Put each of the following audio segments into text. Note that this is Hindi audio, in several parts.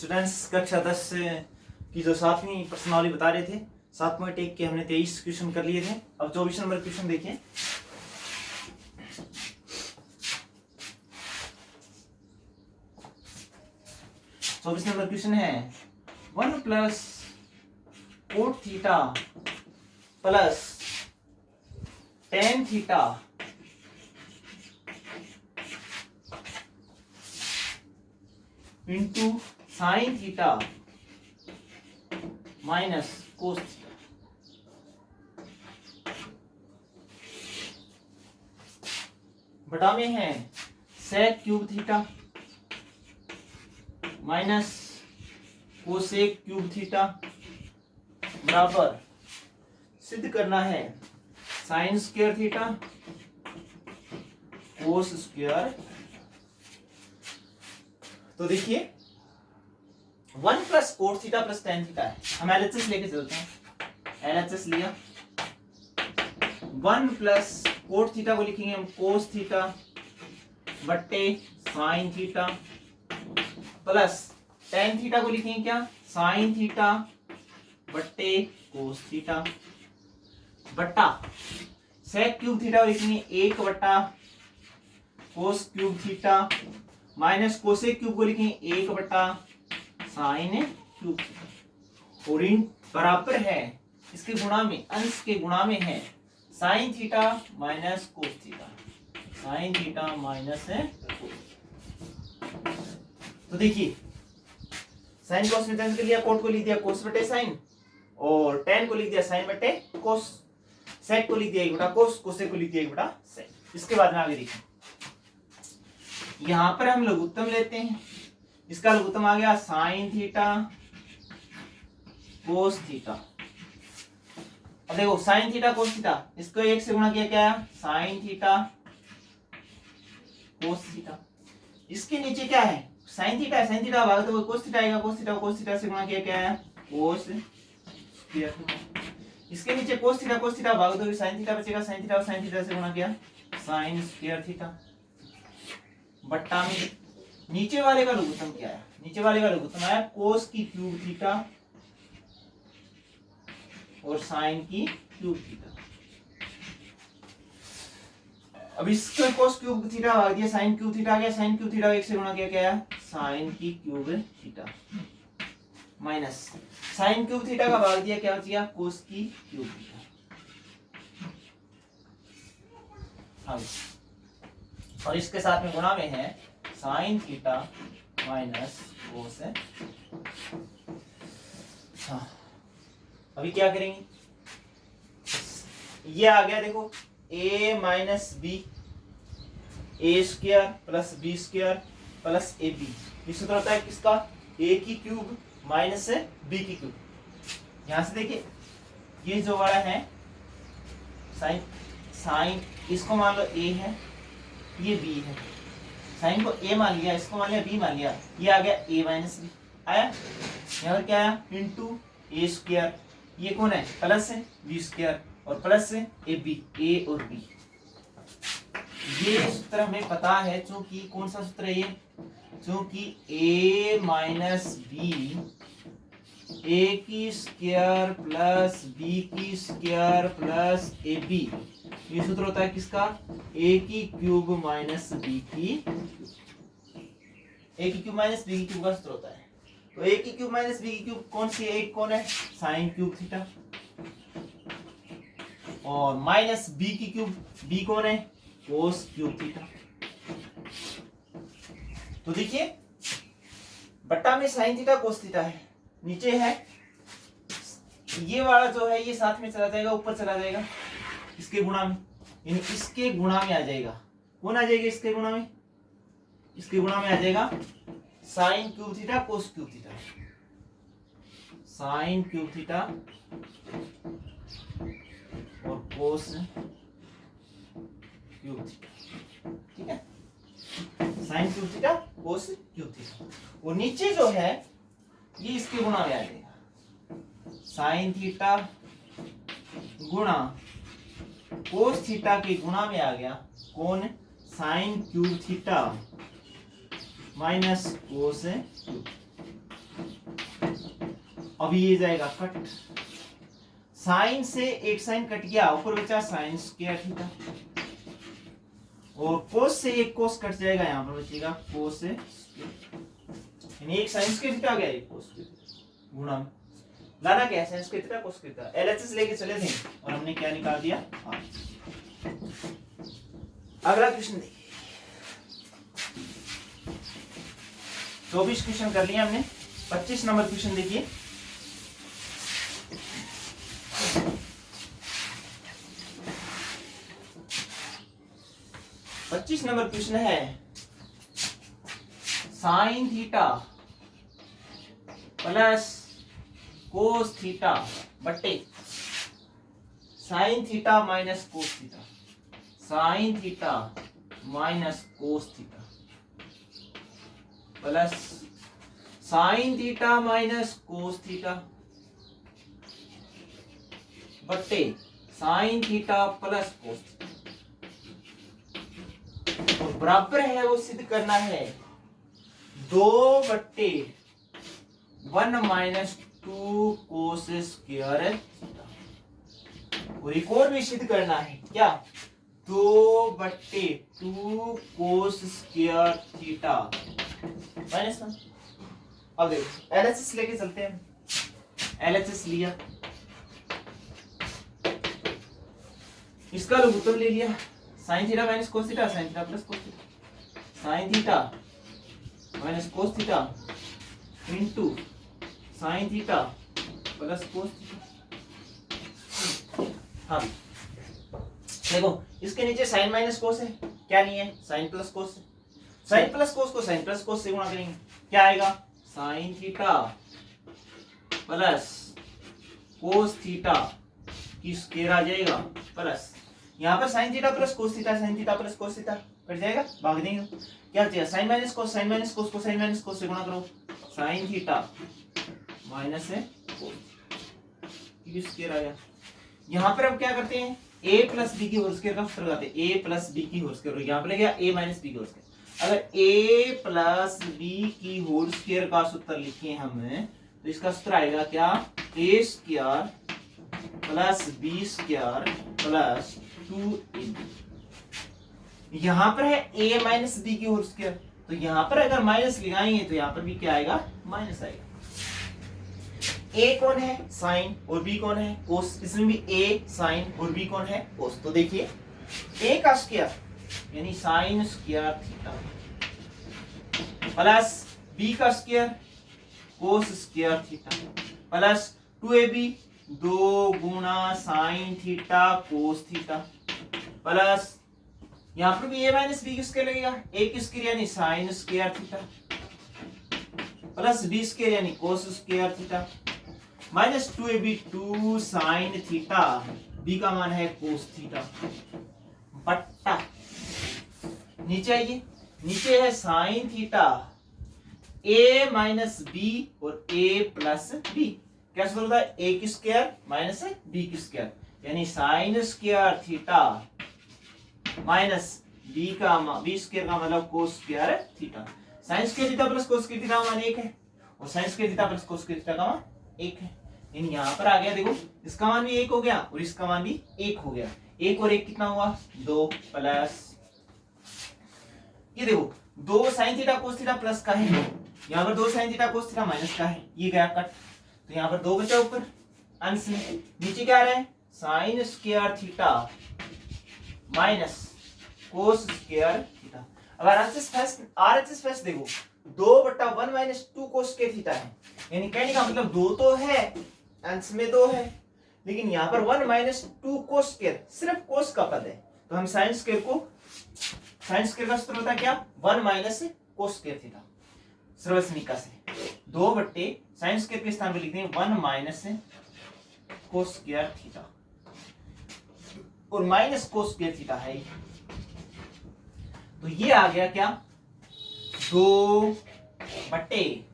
स्टूडेंट्स कक्षा 10 की जो 7वीं प्रश्नावली बता रहे थे, 7वां टेक के हमने 23 क्वेश्चन कर लिए थे। अब 24 नंबर क्वेश्चन देखिए। चौबीस नंबर क्वेश्चन है 1 plus cot theta plus tan theta into sine theta minus cos theta. बटा में है sec cube theta minus cosec cube theta बराबर सिद्ध करना है sine square theta cos square. तो देखिए 1 plus cot theta plus tan theta है। हम एलएचएस लेके चलते हैं। एलएचएस लिया 1 प्लस कोट थीटा को लिखेंगे हम कोस थीटा बट्टे sine theta plus tan theta को लिखेंगे क्या साइन थीटा बट्टे कोस थीटा बट्टा सेक क्यूब थीटा को लिखेंगे 1 बट्टा cos cube theta minus cosec cube को लिखेंगे 1 बट्टा साइन क्यूब थीटा। और इन बराबर है इसके गुणा में, अंश के गुणा में है sine theta minus cos theta, sine theta minus कोस। तो देखिए साइन कोस में टेन कर लिया, कोट को लिख दिया कोस बटे साइन और टेन को लिख दिया साइन बटे कोस, सेक को लिख दिया 1 बटा कोस, कोसेक को लिख दिया 1 बटा सेक। इसके बाद में आगे देखिए यहां पर हम लघुत्तम लेते हैं। इसका लघुत्तम आ गया साइन थीटा कोस थीटा। अब देखो साइन थीटा कोस थीटा, इसको 1 से गुणा किया क्या साइन थीटा कोस थीटा। इसके नीचे क्या है साइन थीटा है, साइन थीटा भाग तो कोस थीटा आएगा, कोस थीटा से गुणा किया क्या है कोस स्क्वायर थीटा। इसके नीचे कोस थीटा भाग दो साइन थीटा बचेगा, साइन थीटा से गुणा किया साइन स्क्वायर थीटा बट्टा में नीचे वाले का लघुत्तम क्या है, नीचे वाले का लघुत्तम आया कोस की क्यूब थीटा और साइन की क्यूब थीटा। अब इसका कोस क्यूब थीटा भाग दिया साइन क्यूब थीटा आ गया, साइन क्यूब थीटा 1 से गुणा किया क्या है साइन की cube theta minus sign cube theta का भाग दिया क्या बच गया कोस की क्यूब थीटा। और इसके साथ में गुणा में है साइन थीटा माइनस कोस। हाँ अभी क्या करेंगे, ये आ गया देखो a minus b a square plus B square plus A b. ये सूत्र होता है किसका a की क्यूब माइनस b की क्यूब। यहां से देखिए ये जो वाला है साइन इसको मान लो a है, ये b है, साइन को a मान लिया, इसको मान लिया b मान लिया, ये आ गया a माइनस बी आया। यहाँ पर क्या आया इंटू ए स्क्वायर, ये कौन है प्लस है बी स्क्वायर और प्लस है ए बी, ए और बी। ये सूत्र हमें पता है क्योंकि कौन सा सूत्र है ये, क्योंकि a माइनस बी ए की स्क्वायर प्लस बी की स्क्वायर प्लस ए बी, ये सूत्र होता है किसका a की क्यूब माइनस बी की a की क्यूब माइनस बी की क्यूब का सूत्र होता है। तो a की क्यूब माइनस बी की क्यूब कौन सी है, एक कौन है साइन क्यूब थीटा और माइनस b की क्यूब b कौन है कोस क्यूब थीटा। तो देखिए बट्टा में साइन थीटा कोस थीटा है, नीचे है ये वाला जो है ये साथ में चला जाएगा, ऊपर चला जाएगा इसके गुणा में, यानी इसके गुणा में आ जाएगा। कौन आ जाएगा इसके गुणा में, इसके गुणा में आ जाएगा sign cube theta cos cube theta, sine cube theta और कोस क्यूब थीटा। ठीक है sign cube theta cos cube theta. और नीचे जो है ये इसके गुणा में आ जाएगा साइन थीटा गुणा कोस थीटा के गुणा में आ गया कौन sign cube theta minus cos cube. अब ये जाएगा कट, साइन से एक साइन कट गया, ऊपर बचा साइन स्क्वायर थीटा, और कोस से एक कोस कट जाएगा, यहाँ पर बचेगा कोस से यानी एक साइन स्क्वायर थीटा आ गया, एक कोस स्क्वायर गुणा में लाना क्या है sine square theta cos square theta, LHS लेके चले थे और हमने क्या निकाल दिया अगला क्वेश्चन देखिए 24 क्वेश्चन कर लिया हमने, 25 नंबर क्वेश्चन देखिए। पच्चीस नंबर क्वेश्चन है sine theta plus cos theta बट्टे sine theta minus cos theta, sine theta minus cos theta plus sine theta minus cos theta बट्टे sine theta plus cos theta, और बराबर है वो सिद्ध करना है 2/1 माइनस 2 कोस स्क्वायर थीटा, और एक और भी सिद्ध करना है क्या 2/2 कोस स्क्वायर थीटा माइनस 1। अब देखो एलएचएस लेके चलते हैं, एलएचएस लिया, इसका लघुत्तम ले लिया sign theta minus cos theta, sine theta plus cos theta, sine theta minus cos theta into sine theta plus cos theta. हाँ देखो इसके नीचे साइन माइनस कोस है, क्या नहीं है साइन प्लस कोस है, साइन प्लस कोस को साइन प्लस कोस से गुणा करेंगे, क्या आएगा sine theta plus cos theta की स्क्वायर आ जाएगा, प्लस यहाँ पर sine theta plus cos theta, sine theta plus cos theta cut जाएगा, भाग देंगे, क्या बचेगा sine minus cos, sine minus cos को साइन माइनस कोस से गुणा करो, साइन थीटा माइनस है कोस की स्क्वायर आया। यहाँ पर अब क्या करते हैं a प्लस बी की होल स्क्वायर का सूत्र लगाते हैं, a प्लस बी की होल स्क्वायर, यहाँ पे लगेगा a माइनस बी की होल स्क्वायर। अगर a प्लस बी की होल स्क्वायर का सूत्र लिखे हम तो इसका सूत्र आएगा क्या a square plus B square plus 2ab। यहाँ पर है a माइनस बी की होल स्क्वायर, तो यहाँ पर अगर माइनस लगाएंगे तो यहाँ पर भी क्या आएगा माइनस आएगा। a कौन है साइन और b कौन है कोस, इसमें भी a साइन और b कौन है कोस। तो देखिए a का स्क्वायर यानी sine square theta plus b का square cos square theta plus 2ab 2 गुना sine theta cos theta plus यहाँ पर भी a माइनस बी की स्क्वायर लगेगा, a की स्क्वायर यानी sine square theta plus b square यानी cos square theta minus 2ab 2 sine theta, b का मान है कोस थीटा बट्टा नीचे आइए, नीचे है sine theta a minus b और a प्लस बी, क्या सूत्र होता है a की स्क्वायर माइनस b की स्क्वायर यानी sine square theta minus b square का मतलब cos square theta. Sine square theta plus cos square theta का मान 1 है और sine square theta plus cos square theta का मान 1 है, यानी यहाँ पर आ गया देखो इसका मान भी 1 हो गया और इसका मान भी 1 हो गया, 1 और 1 कितना हुआ 2 प्लस ये देखो 2 sine theta cos theta plus का है, यहाँ पर 2 sine theta cos theta minus का है, ये गया कट, तो यहाँ पर 2 बचा ऊपर अंश में, नीचे क्या आ रहा है साइन स्क्वायर थीटा माइनस कोस स्क्वायर थीटा। अब आरएचएस फर्स्ट देखो 2/1 माइनस 2 कोस स्क्वायर थीटा है, यानी कहने का मतलब 2 तो है अंश में 2 है, लेकिन यहाँ पर 1 माइनस 2 कोस स्क्वायर सिर्फ कोस का पद है, तो हम साइन स्क्वायर का सूत्र होता है क्या 1 माइनस कोस स्क्वायर थीटा सर्वसमीका से 2 बट्टे साइन स्क्वायर के स्थान पर लिखते हैं 1 माइनस कोस स्क्वायर थीटा और माइनस कोस स्क्वायर थीटा है, तो ये आ गया क्या 2 बट्टे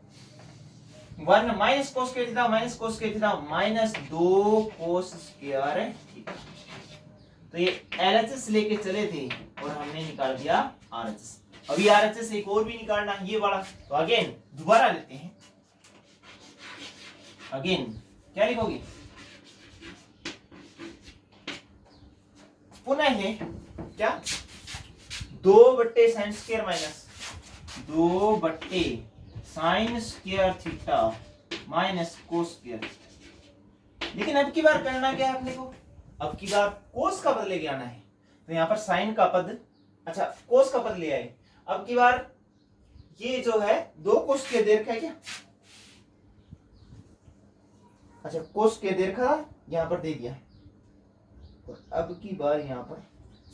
1 minus cos square theta minus कोस स्क्वायर थीटा माइनस 2 कोस स्क्वायर थीटा। तो ये एलएचएस लेके चले थे और हमने निकाल दिया आरएचएस। अभी आरएचएस एक और भी निकालना है ये वाला, तो अगेन दोबारा लेते हैं अगेन क्या लिखोगे, पुनः है क्या, 2/sin² minus 2/sin² theta minus cos²। लेकिन अब की बार करना क्या है अपने को, अब की बार कोस का पद लेके आना है, तो यहाँ पर साइन का पद, अच्छा कोस का पद ले आए। अब की बार ये जो है 2 cos² रखा है क्या, अच्छा cos² रखा यहाँ पर दे दिया, और अब की बार यहाँ पर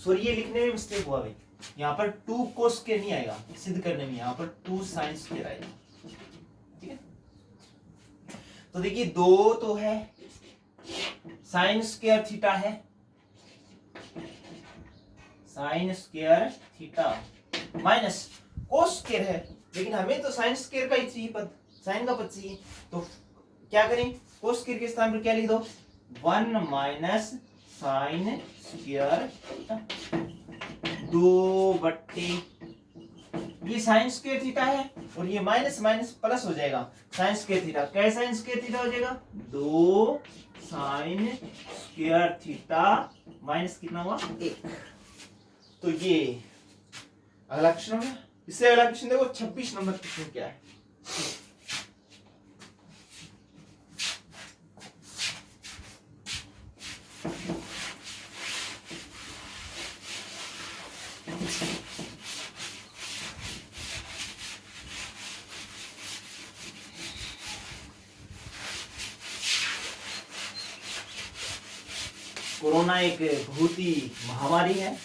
सॉरी ये लिखने में मिस्टेक हुआ भाई, यहाँ पर 2 cos² नहीं आएगा सिद्ध करने में, यहाँ पर 2 sin² आएगा। ठीक है, तो देखिए 2 तो है, sin² थीटा है, sin² थीटा माइनस cos² है, लेकिन हमें तो sin² का ही चाहिए पद, साइन का पद चाहिए, तो क्या करें, cos² के स्थान पर क्या लिख दो, 1 माइनस sin² 2/, ये sin² थीटा है और ये माइनस माइनस प्लस हो जाएगा, sin² थीटा क्या, sin² थीटा हो जाएगा 2 sin² थीटा माइनस कितना हुआ 1। तो ये अगला क्वेश्चन हो गया। इससे अगला क्वेश्चन देखो 26 नंबर क्वेश्चन क्या है, कोरोना एक बहुत ही महामारी है,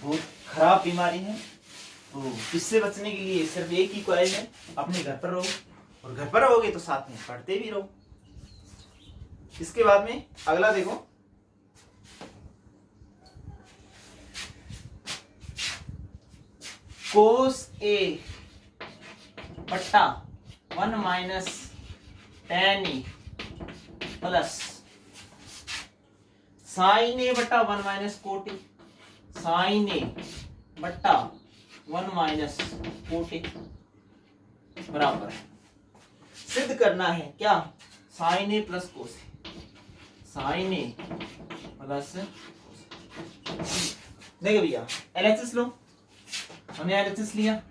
बहुत खराब बीमारी है, तो इससे बचने के लिए सिर्फ एक ही उपाय है, अपने घर पर रहो, और घर पर रहोगे तो साथ में पढ़ते भी रहो। इसके बाद में अगला देखो, cos A बट्टा 1 minus tan A plus sin A बट्टा 1 minus cot A, sin A बट्टा 1 माइनस cot A बराबर है, सिद्ध करना है क्या, sin A plus cos A, sin A plus देखो भैया LHS लो, हमने LHS लिया,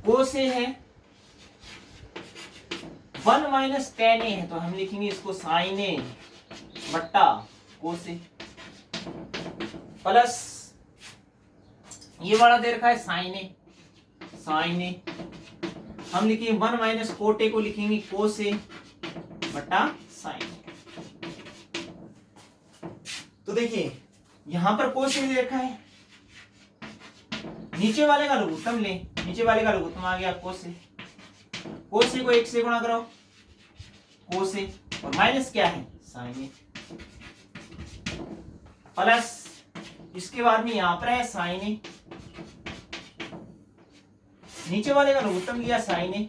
cos A है 1 माइनस tan A है, तो हम लिखेंगे इसको sin A बट्टा cos A प्लस ये वाला दे रखा है sin A, sin A हम लिखेंगे 1 माइनस cot A को लिखेंगे cos A बट्टा sin A। तो देखिए यहां पर cos A दे रखा है, नीचे वाले का लघुत्तम ले, नीचे वाले का लघुत्तम आ गया cos A, cos A को 1 से गुणा करो cos A, और माइनस क्या है sin A, प्लस इसके बाद में यहां पर है sin A, नीचे वाले का लघुत्तम लिया sin A,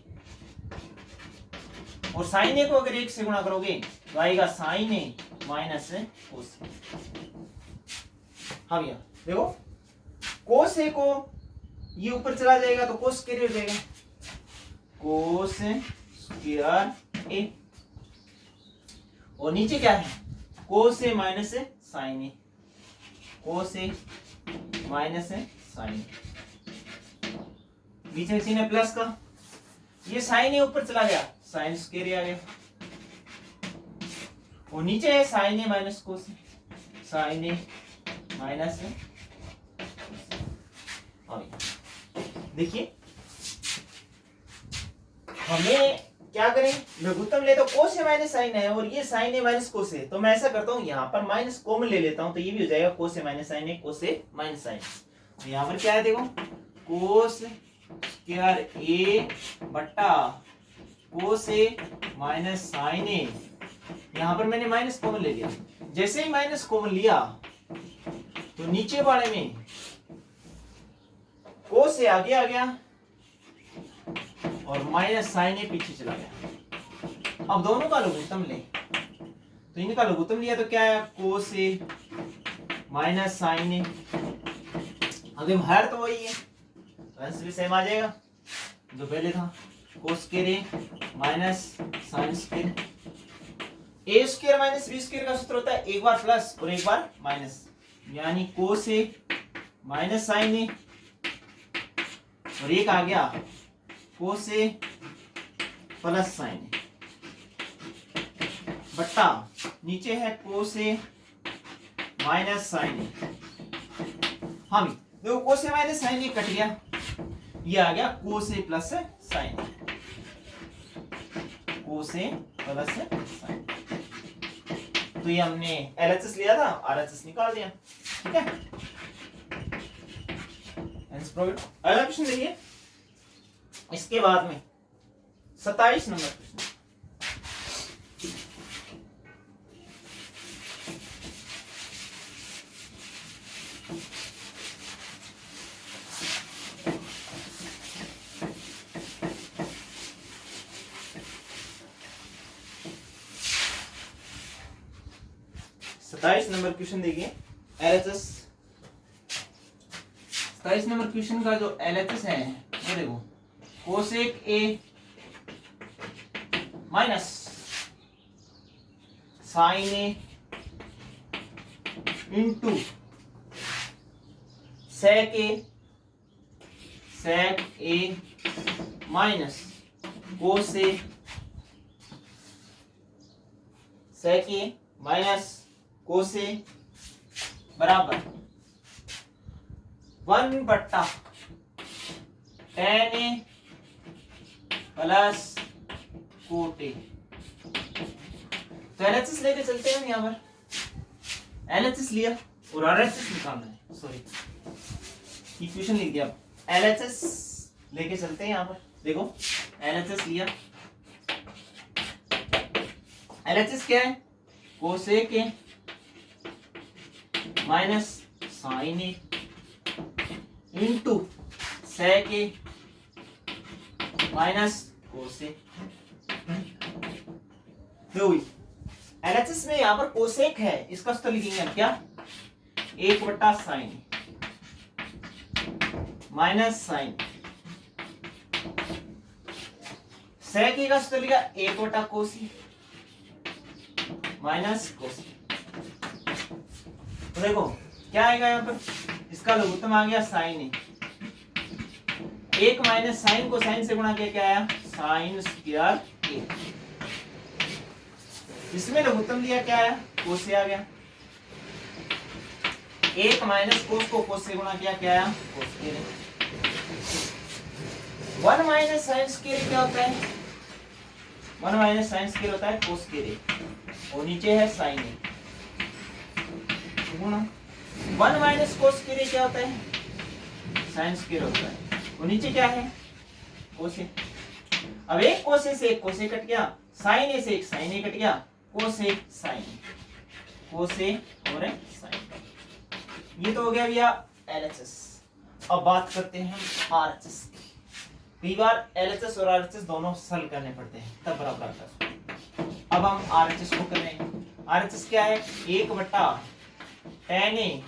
और sin A को अगर 1 से गुणा करोगे तो आएगा sin A minus cos A। हाँ भैया देखो cos A को ये ऊपर चला जाएगा तो cos² हो जाएगा, cos² A, और नीचे क्या है cos A minus sin A, cos A minus sin A, बीच में चिन्ह प्लस का, ये sin A ऊपर चला गया sin² आ गया, और नीचे है sin A minus cos A, sin A minus. देखिए हमें क्या करें, लघुत्तम ले तो cos A माइनस sin है, और ये sin A minus cos A, तो मैं ऐसा करता हूं यहाँ पर माइनस कॉमन ले लेता हूं, तो ये भी हो जाएगा cos A minus sin A, cos A minus sin। तो यहाँ पर क्या है देखो cos² A बट्टा cos A minus sin A, यहाँ पर मैंने माइनस कॉमन ले लिया, जैसे ही माइनस कॉमन लिया तो नीचे वाले में cos A आगे आ गया और माइनस sin A पीछे चला गया। अब दोनों का लघुत्तम ले, तो इनका लघुत्तम लिया तो क्या है cos A minus sin A, अगर हर तो वही है तो आंसर भी सेम आ जाएगा जो पहले था। कोस स्क्वायर ए माइनस साइन स्क्वायर। ए स्क्वायर माइनस बी स्क्वायर का सूत्र होता है एक बार प्लस और एक बार माइनस, यानी कोस ए माइनस साइन ए, और एक आ गया कोस ए प्लस साइन ए, बट्टा नीचे है कोस ए माइनस साइन ए। हाँ भी देखो कोस ए माइनस साइन ए कट गया, ये आ गया कोस ए प्लस साइन, कोस ए प्लस साइन। तो ये हमने एलएचएस लिया था, आरएचएस निकाल दिया, ठीक है। अगला क्वेश्चन देखिए, इसके बाद में 27 नंबर क्वेश्चन। सत्ताईस नंबर क्वेश्चन देखिए एलएचएस। 27 नंबर क्वेश्चन का जो एलएचएस है ये देखो, cosec A minus sine A into sec A minus cos A sec A minus cos A बराबर 1/tan A plus cot A. तो एलएचएस लेके चलते हैं यहाँ पर, एलएचएस लिया और आरएचएस निकालना है, सॉरी इक्वेशन लिख दिया। एलएचएस लेके चलते हैं यहाँ पर, देखो एलएचएस लिया, एलएचएस क्या है, cosec A minus sine A into sec A minus cos A. LHS में यहां पर कोसेक है, इसका सूत्र लिखेंगे हम क्या, 1/sin माइनस साइन, सेक ए का सूत्र लिखा 1/cos माइनस कोस। तो देखो क्या आएगा यहाँ पर, इसका लघुत्तम आ गया साइन ए, 1 माइनस साइन को साइन से गुणा किया, क्या आया साइन स्क्वायर ए। इसमें लघुत्तम लिया, क्या आया कोस ए आ गया, 1 माइनस कोस को कोस से गुणा किया, क्या आया कोस ए। 1 माइनस साइन स्क्वायर क्या होता है, 1 माइनस साइन स्क्वायर होता है कोस ए, और नीचे है साइन ए गुणा 1 माइनस कोस स्क्वायर क्या होता है, साइन स्क्वायर होता है, और नीचे क्या है कोस ए। अब एक कोस ए से एक कोस ए कट गया, साइन ए से एक साइन ए कट गया, कोस ए साइन ए, कोस ए और साइन। ये तो हो गया भैया एलएचएस। अब बात करते हैं हम आरएचएस की। कई बार एलएचएस और आरएचएस दोनों हल करने पड़ते हैं, तब बराबर आता है। अब हम आरएचएस को कर रहे हैं। आरएचएस क्या है, 1/tan ए,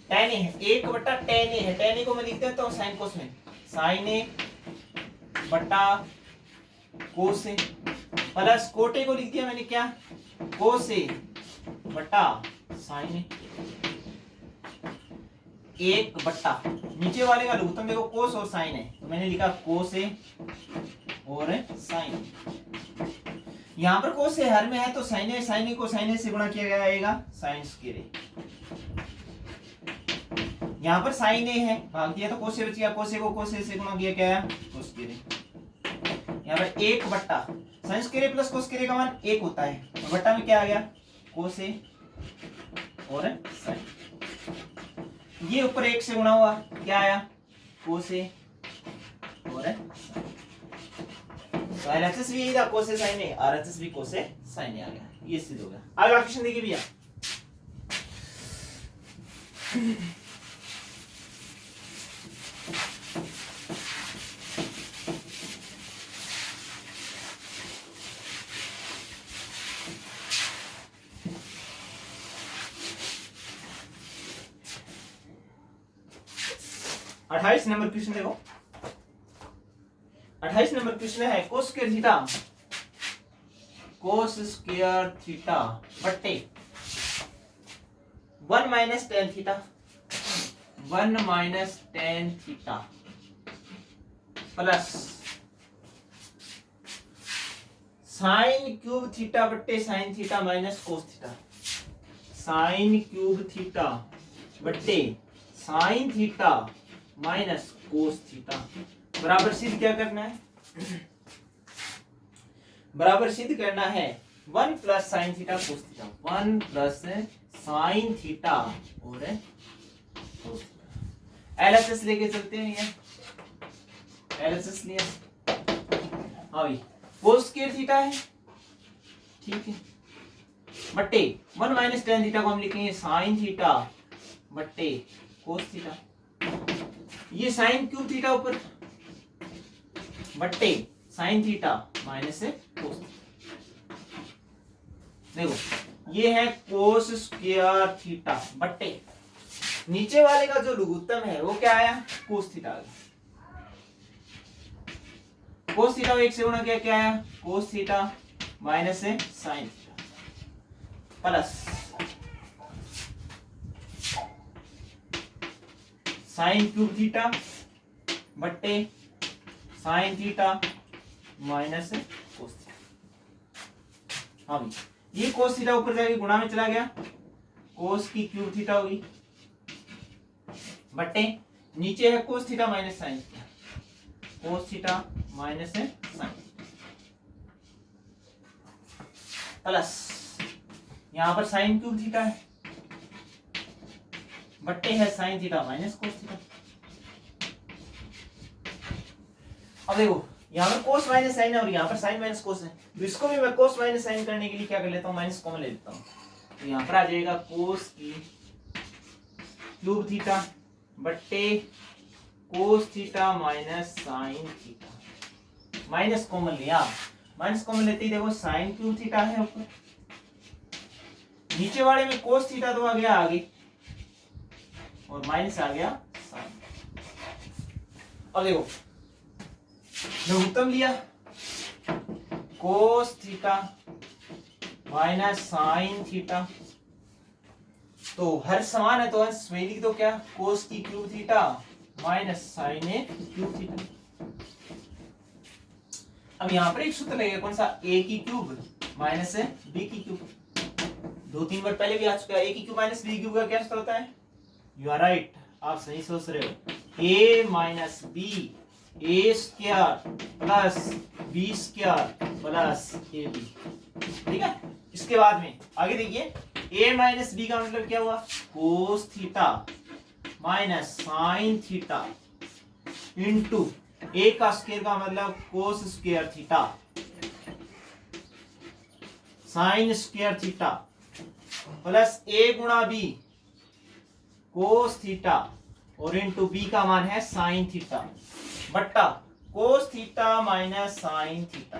tan ए है 1/tan ए है, tan ए को मैं लिखते हैं तो साइन कोस में, साइन ए बटा कोस ए, प्लस कोट ए को लिख दिया मैंने क्या, कोस ए बटा साइन ए, 1/, नीचे वाले का लघुत्तम देखो कोस और साइन है, तो मैंने लिखा कोस ए और साइन। यहां पर कोस ए हर में है, तो साइन ए को साइन ए से गुणा किया गया आएगा साइन स्क्वायर ए। यहां पर साइन ए है, भाग दिया तो कोस ए बच गया, कोस ए को कोस ए से गुणा किया, क्या है कोस स्क्वायर ए। यहां पर 1/, साइन स्क्वायर ए प्लस कोस स्क्वायर ए का मान 1 होता है, तो बट्टा में क्या आ गया कोस ए और साइन। ये ऊपर 1 से गुणा हुआ, क्या आया कोस ए और साइन। तो एलएचएस भी यही था कोस ए साइन ए, आरएचएस भी कोस ए साइन ए आ गया, ये सिद्ध हो गया। अगला क्वेश्चन देखिए भैया, नंबर क्वेश्चन देखो, 28 नंबर क्वेश्चन है cos square theta, cos square theta बट्टे 1 minus tan theta, 1 minus tan theta plus sine cube theta बट्टे sine theta minus cos theta, sine cube theta बट्टे sine theta minus cos theta बराबर सिद्ध क्या करना है, बराबर सिद्ध करना है 1 plus sine theta cos theta, 1 plus sine theta और कोस थीटा। एलएचएस लेके चलते हैं, ये एलएचएस लिया। हाँ भाई कोस स्क्वायर थीटा है, ठीक है, बट्टे 1 माइनस टेन थीटा को हम लिखेंगे साइन थीटा बट्टे कोस थीटा, ये साइन क्यूब थीटा ऊपर बट्टे sine theta minus cos theta. देखो ये है कोस स्क्वायर थीटा बट्टे नीचे वाले का जो लघुत्तम है वो क्या आया, कोस थीटा आ गया। कोस थीटा 1 से गुणा किया, क्या आया, cos theta minus sine theta plus sine cube theta बट्टे sine theta minus cos theta. हाँ भाई ये कोस थीटा ऊपर जाके गुणा में चला गया, कोस की क्यूब थीटा होगी बट्टे नीचे है cos theta minus sine theta, cos theta minus sine plus यहां पर साइन क्यूब थीटा है बट्टे है sine theta minus cos theta. अब देखो यहाँ पर कोस माइनस साइन है और यहाँ पर साइन माइनस कोस है, तो इसको भी मैं कोस माइनस साइन करने के लिए क्या कर लेता हूँ, माइनस कॉमन ले लेता हूँ, तो यहाँ पर आ जाएगा कोस की क्यूब थीटा बट्टे कोस theta minus sine theta, minus common लिया, माइनस कॉमन लेते ही देखो साइन क्यूब थीटा है ऊपर, नीचे वाले में कोस थीटा तो आ गया आगे और माइनस आ गया साइन। अब देखो लघुत्तम लिया कोस थीटा माइनस साइन थीटा, तो हर समान है तो अंश में लिख दो क्या, कोस की cube theta minus sign cube theta. अब यहां पर एक सूत्र लगेगा कौन सा, a की क्यूब माइनस b की क्यूब, 2-3 बार पहले भी आ चुका है। a की क्यूब माइनस b की क्यूब का क्या सूत्र होता है, यू आर राइट, आप सही सोच रहे हो, a minus b A square plus B square plus A B, ठीक है। इसके बाद में आगे देखिए a माइनस बी का मतलब क्या हुआ, कोस theta minus sine theta into a का स्क्वायर का मतलब cos square theta sine square theta plus a गुणा b कोस थीटा और इंटू b का मान है साइन थीटा बट्टा कोस थीटा माइनस साइन थीटा,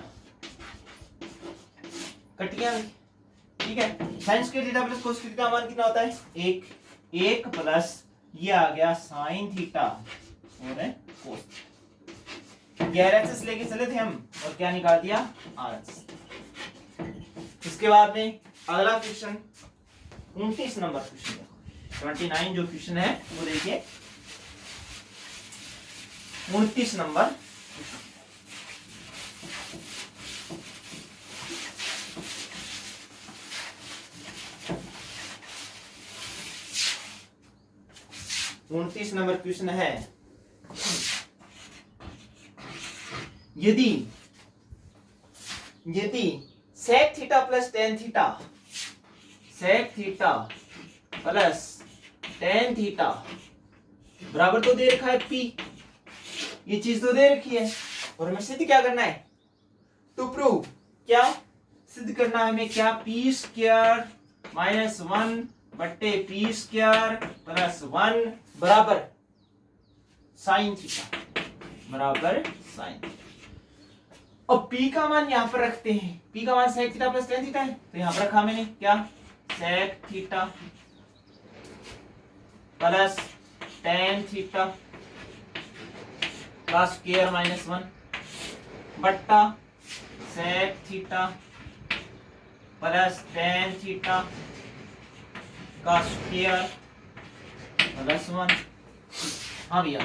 कटिया, ठीक है। Sine square theta plus cos theta का मान कितना होता है, 1 प्लस ये आ गया साइन थीटा और कोस, एलएचएस लेके चले थे हम और क्या निकाल दिया, आरएचएस। इसके बाद में अगला क्वेश्चन 29 नंबर क्वेश्चन, 29 जो क्वेश्चन है वो देखिए 29 नंबर, उनतीस नंबर क्वेश्चन है, यदि sec theta plus tan theta, sec theta plus tan theta बराबर तो दे रखा है पी, ये चीज तो दे रखी है और हमें सिद्ध क्या करना है, टू प्रूव, क्या सिद्ध करना है हमें, क्या पी स्क्वायर माइनस 1 बट्टे पी स्क्वायर प्लस 1 बराबर साइन थीटा, बराबर साइन। अब p का मान यहां पर रखते हैं, p का मान sec theta plus tan theta है, तो यहां पर रखा मैंने क्या, sec theta plus tan theta का स्क्वायर माइनस 1 बट्टा sec theta plus tan theta का स्क्वायर प्लस 1। हाँ भैया,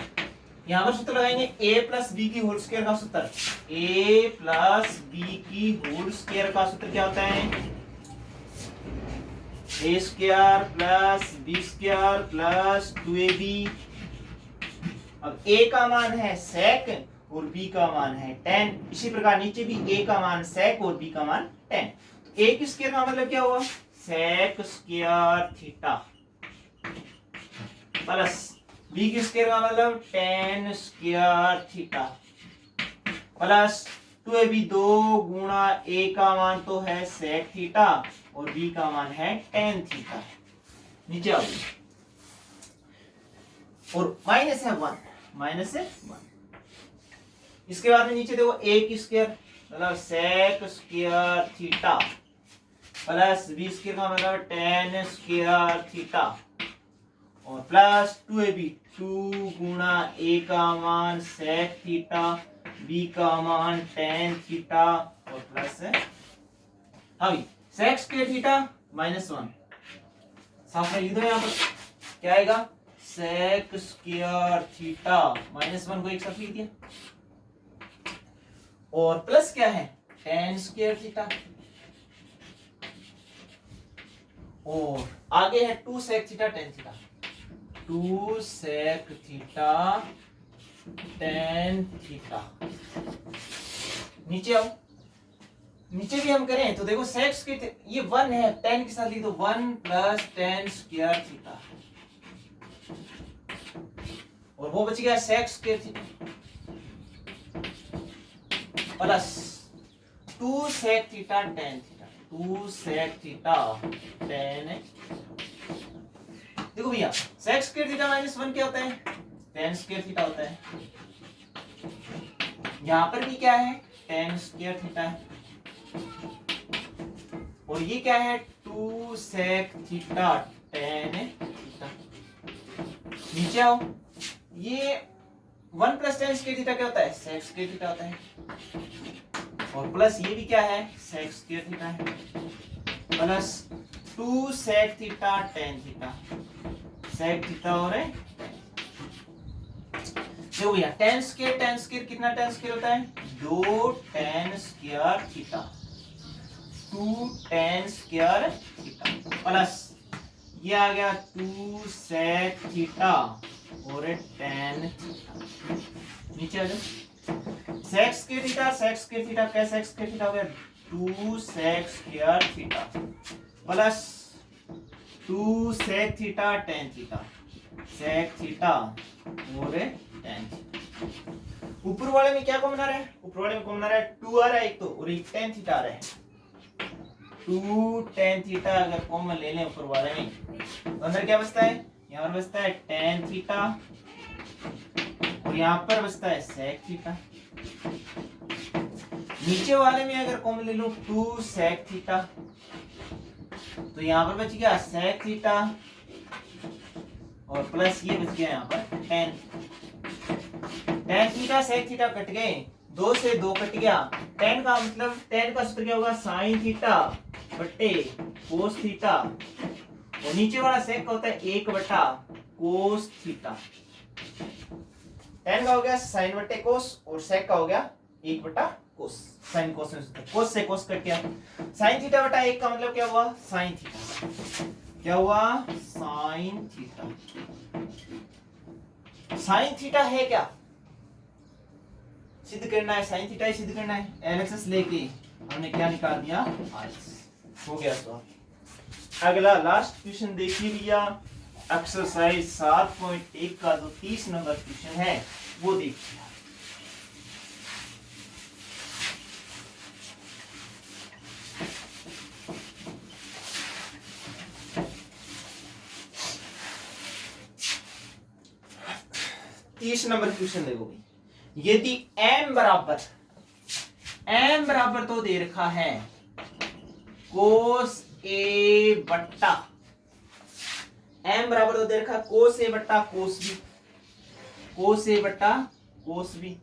यहाँ पर सूत्र लगाएंगे a प्लस बी की होल स्क्वायर का सूत्र। a प्लस बी की होल स्क्वायर का सूत्र क्या होता है? a square plus B square plus 2ab। अब a का मान है sec और b का मान है tan। इसी प्रकार नीचे भी a का मान sec और b का मान tan। तो a की स्क्वायर का मतलब क्या हुआ? sec square theta plus b की स्क्वायर का मतलब tan square theta plus 2ab 2 गुणा a का मान तो है sec थीटा और b का मान है tan थीटा। नीचे आओ और माइनस है 1, माइनस है 1। इसके बाद में नीचे देखो a की स्क्वायर मतलब sec square theta plus b square का मतलब tan स्क्वायर थीटा और प्लस 2ab 2 गुणा a का मान sec थीटा b का मान tan थीटा और प्लस है अभी sec स्क्वायर थीटा माइनस 1 साफ लिख दो। यहाँ पर क्या आएगा? sec स्क्वायर थीटा माइनस 1 को एक साथ लिख दिया और प्लस क्या है? tan स्क्वायर थीटा और आगे है 2 sec theta tan theta 2 sec theta tan theta. नीचे आओ, नीचे भी हम करें तो देखो sec के ये 1 है, tan के साथ लिख दो 1 प्लस tan स्क्वायर थीटा और वो बच गया sec square theta plus 2 sec theta tan theta 2 sec theta tan। देखो भैया sec स्क्वायर थीटा माइनस 1 क्या होता है? tan स्क्वायर थीटा होता है। यहां पर भी क्या है? tan स्क्वायर थीटा है और ये क्या है? 2 sec थीटा tan थीटा। नीचे आओ, ये 1 प्लस tan स्क्वायर थीटा क्या होता है? sec स्क्वायर थीटा होता है और प्लस ये भी क्या है? sec स्क्वायर थीटा है plus 2 sec theta tan theta sec theta और है। देखो भैया tan स्क्वायर कितना tan स्क्वायर होता है? 2 tan square theta 2 tan square theta plus ये आ गया 2 sec थीटा और tan थीटा। नीचे आ जाओ sec स्क्वायर थीटा क्या sec स्क्वायर थीटा हो गया? 2 sec square theta plus 2 sec theta tan theta sec theta और tan थीटा। ऊपर वाले में क्या कॉमन आ रहा है? ऊपर वाले में कॉमन आ रहा है 2 आ रहा है एक तो और एक tan थीटा आ रहा है। 2 tan थीटा अगर कॉमन ले लें ऊपर वाले में तो अंदर क्या बचता है? यहाँ पर बचता है tan थीटा और यहाँ पर बचता है sec थीटा। नीचे वाले में अगर कॉमन ले लो 2 sec थीटा तो यहाँ पर बच गया sec थीटा और प्लस ये बच गया यहाँ पर tan theta sec theta cut गए, 2 से 2 कट गया। tan का मतलब tan का सूत्र क्या होगा? sin थीटा बट्टे cos थीटा और नीचे वाला sec का होता है 1 बटा cos थीटा। tan का हो गया sin बट्टे cos और sec का हो गया 1 बटा cos। sin cos में cos से cos कट गया। sin थीटा बटा 1 का मतलब क्या हुआ? sin theta. क्या हुआ? sin theta. sin थीटा है क्या? सिद्ध करना है, sin थीटा ही सिद्ध करना है। एलएचएस लेके हमने क्या निकाल दिया? आरएचएस। हो गया सवाल। अगला लास्ट क्वेश्चन देखिए भैया, एक्सरसाइज 7.1 का जो 30 नंबर क्वेश्चन है वो देखिए। नंबर क्वेश्चन देखो, यदि m बराबर तो दे रखा है cos a बट्टा m बराबर तो दे रखा है cos a बट्टा cos b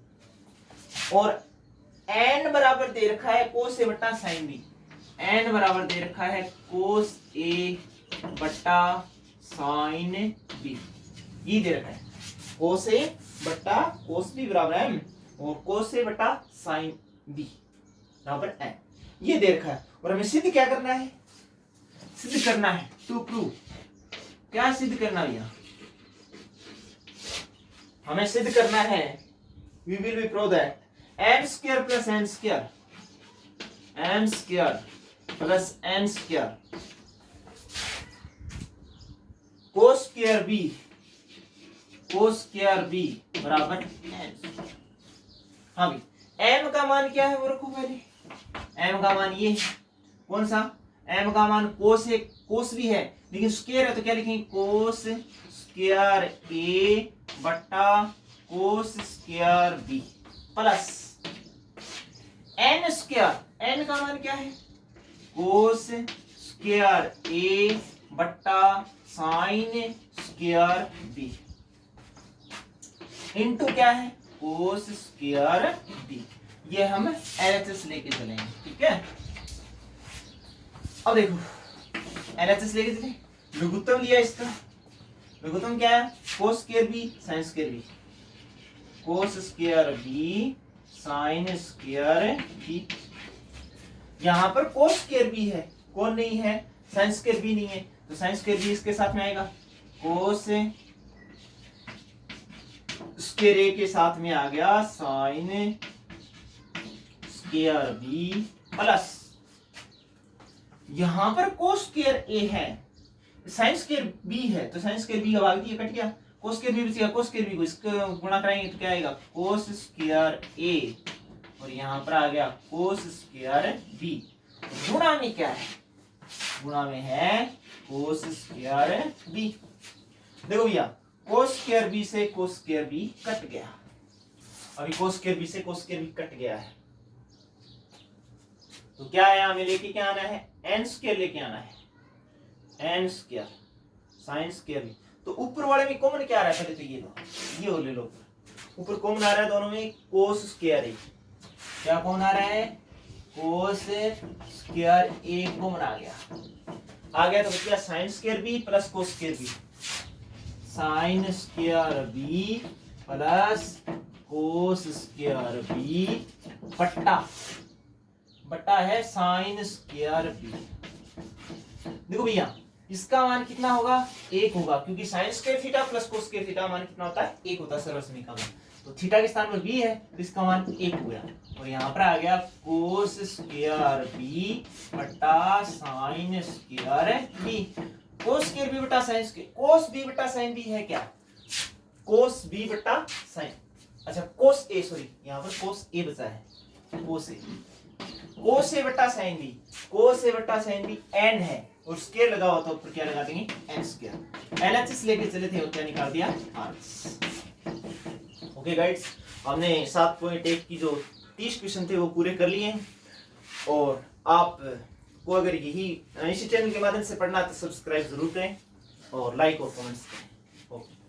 और एन बराबर दे रखा है कोस ए बट्टा साइन बी, एन बराबर दे रखा है कोस ए बट्टा साइन बी, ये दे रखा है कोस ए बट्टा कोस बी बराबर एम और कोस ए बट्टा साइन बी बराबर एन, ये दे रखा है। और हमें सिद्ध क्या करना है, सिद्ध करना है टू प्रूव, क्या सिद्ध करना है यहाँ, हमें सिद्ध करना है we will be prove that m square plus n square, m square plus n square cos square b, cos square b बराबर n। हाँ भाई m का मान क्या है वो रखो पहले, m का मान ये है, कौन सा, m का मान cos है, cos भी है लेकिन स्क्वायर है तो क्या लिखेंगे cos स्क्वायर a बट्टा cos square B plus N square, N का मान क्या है कोस स्क्वायर ए बट्टा साइन स्क्वायर बी इनटू क्या है कोस स्क्वायर बी, ये हम एलएचएस लेके चलेंगे, ठीक है। अब देखो एलएचएस लेके चले, लघुत्तम लिया इसका, लघुत्तम क्या है cos square B sine square B, cos square B sine square B, यहां पर कोस स्क्वायर बी है, कौन नहीं है साइन स्क्वायर बी नहीं है, तो साइन स्क्वायर बी इसके साथ में आएगा, कोस स्क्वायर ए के साथ में आ गया साइन स्क्वायर बी प्लस यहां पर कोस स्क्वायर ए है, साइन स्क्वायर बी है तो साइन स्क्वायर बी का भाग दिया कट गया, कोस स्क्वायर बी बचेगा, कोस स्क्वायर बी को इसको गुणा कराएंगे तो क्या आएगा कोस स्क्वायर ए और यहां पर आ गया कोस स्क्वायर बी, गुणा में क्या है, गुणा में है कोस स्क्वायर बी। देखो भैया कोस स्क्वायर बी से कोस स्क्वायर बी कट गया, अभी कोस स्क्वायर बी से कोस स्क्वायर बी कट गया है तो क्या है हमें लेके क्या आना है एन स्क्वायर लेके आना है, N square sine square B, तो ऊपर वाले में कॉमन क्या आ रहा है पहले तो ये लो, ये हो ले लो, ऊपर कॉमन आ रहा है दोनों में कोस स्क्वायर ए, क्या कॉमन आ रहा है कोस स्क्वायर ए कॉमन आ गया तो क्या sine square B plus cos square B, sine square B plus cos square B बट्टा बट्टा है साइन स्क्वायर बी। देखो भैया इसका मान कितना होगा एक होगा क्योंकि sign square theta plus cos square theta मान कितना होता है एक होता है सर्वसमय का मान, तो थीटा के स्थान पर बी है तो इसका मान एक हो गया और यहाँ पर आ गया कोस स्क्वायर बी बट्टा sine square B, cos square B बट्टा साइन स्क्वायर, कोस बी बट्टा साइन बी है क्या कोस बी बट्टा साइन, अच्छा कोस ए सॉरी यहाँ पर कोस ए बचा है, कोस ए बट्टा साइन बी, कोस ए बट्टा साइन बी एन है और स्क्वायर लगा हुआ तो ऊपर क्या लगा देंगे एन स्क्वायर, एलएचएस लेके चले थे और क्या निकाल दिया आरएचएस। ओके गाइड्स, हमने 7.1 की जो 30 क्वेश्चन थे वो पूरे कर लिए हैं और आप को अगर यही इसी चैनल के माध्यम से पढ़ना तो सब्सक्राइब जरूर करें और लाइक और कमेंट्स करें। ओके।